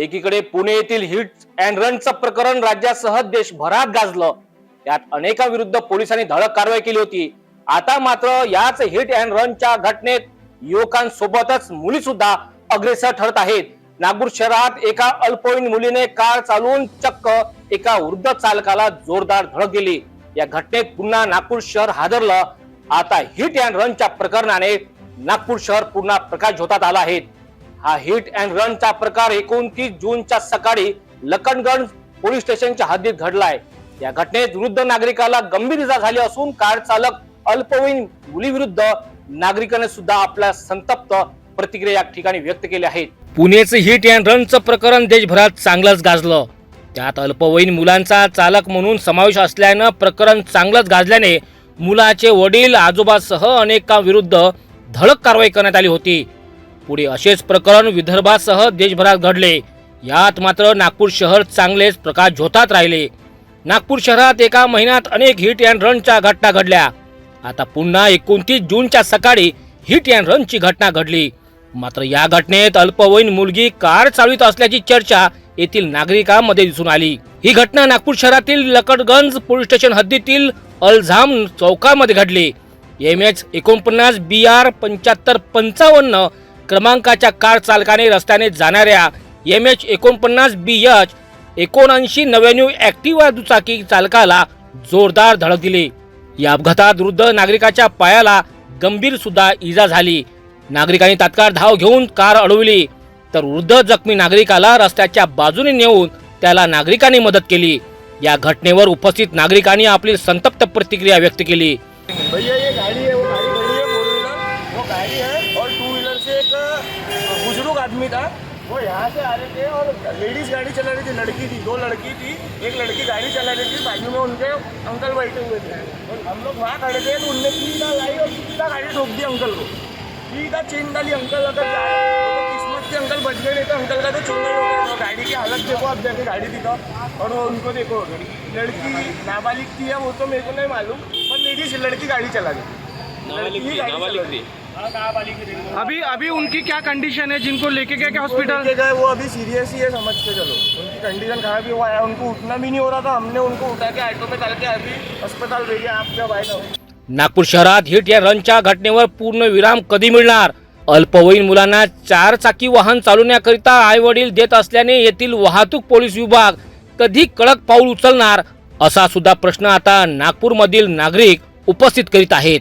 एकीकडे पुणे येथील hit and रनचं प्रकरण राज्यासह देशभरात गाजलं। यात अनेकांविरुद्ध पोलिसांनी धडक कारवाई केली होती। आता मात्र याच हिट अँड रनच्या घटनेत युवकांसोबतच मुली सुद्धा अग्रेसर ठरत आहेत। नागपूर शहरात एका अल्पवयीन मुलीने कार चालवून चक्क एका वृद्ध चालकाला जोरदार धडक दिली। या घटनेत पुन्हा नागपूर शहर हादरलं। आता हिट अँड रनच्या प्रकरणाने नागपूर शहर पुन्हा प्रकाश झोतात आला आहे। हा हिट अँड रनचा प्रकार 29 जूनच्या सकाळी लखनगंज पोलीस स्टेशनच्या हद्दीत घडलाय। या घटनेत वृद्ध नागरिकाला गंभीर इजा झाली असून कार चालक अल्पवयीन मुलीविरुद्ध नागरिकांनी सुद्धा आपल्या संतप्त प्रतिक्रिया या ठिकाणी व्यक्त केल्या आहेत। पुणेचं हिट अँड रनचं प्रकरण देशभरात चांगलंच गाजलं। त्यात अल्पवयीन मुलांचा चालक म्हणून समावेश असल्यानं प्रकरण चांगलंच गाजल्याने मुलाचे वडील आजोबासह अनेकांविरुद्ध धडक कारवाई करण्यात आली होती। पुढे असेच प्रकरण विदर्भासह देशभरात घडले। यात मात्र नागपूर शहर चांगलेच प्रकाश झोतात राहिले। नागपूर शहरात एका महिन्यात अनेक हिट अँड रनच्या घटना घडल्या। आता पुन्हा 29 जूनच्या सकाळी हिट अँड रनची घटना घडली। मात्र या घटनेत अल्पवयीन मुलगी कार चालवित असल्याची चर्चा येथील नागरिकांमध्ये दिसून आली। ही घटना नागपूर शहरातील लखनगंज पोलीस स्टेशन हद्दीतील अल्झाम चौकामध्ये घडली। MH 49 BR 7555 क्रमांकाच्या कार चालकाने रस्त्याने जाणाऱ्या MH 49 BH 7999 ऍक्टिव्हा दुचाकी चालकाला जोरदार धडक दिली। या अपघातात वृद्ध नागरिकाच्या पायाला गंभीर सुद्धा इजा झाली। नागरिकांनी तात्काळ धाव घेऊन कार अडवली, तर वृद्ध जखमी नागरिकाला रस्त्याच्या बाजूने नेऊन त्याला नागरिकांनी मदत केली। या घटनेवर उपस्थित नागरिकांनी आपली संतप्त प्रतिक्रिया व्यक्त केली। भैया ये गाड़ी है, वो गाड़ी खड़ी है, 4 व्हीलर वो गाड़ी है और 2 व्हीलर से एक बुजुर्ग आदमी था। वो यहाँ से आ रहे थे और लेडीज गाड़ी चला रही थी, लड़की थी, 2 लड़की थी। एक लड़की गाड़ी चला रही थी, बाजू में उनके अंकल बैठे हुए थे और हम लोग वहाँ खड़े थे तो उनने सीधा लाई और सीधा गाड़ी ठोक दी अंकल को। सीधा चेन डाली, अंकल अगर जाए तो किस्मत से अंकल बच गए, नहीं तो अंकल का तो चुंगल हो गया। गाड़ी की हालत देखो, आप जाके गाड़ी दिखाओ और वो उनको देखो। लड़की नाबालिग थी या वो तो मेरे को नहीं मालूम, पर लेडीज लड़की गाड़ी चला रही। अभी उनकी क्या कंडीशन है, जिनको लेके गए क्या हॉस्पिटल गए? वो अभी सीरियस ही है, समझ के चलो। उनकी कंडीशन खराब ही हुआ है, उनको उठना भी नहीं हो रहा था। हमने उनको उठा के ऑटो में डाल के अभी अस्पताल भेजा। आप जब आए ना नागपूर शहरात हिट या रनच्या घटनेवर पूर्ण विराम कधी मिळणार? अल्पवयीन मुलांना 4 चाकी वाहन चालवण्याकरिता आई वडील देत असल्याने येथील वाहतूक पोलीस विभाग कधी कडक पाऊल उचलणार, असा सुद्धा प्रश्न आता नागपूरमधील नागरिक उपस्थित करीत आहेत।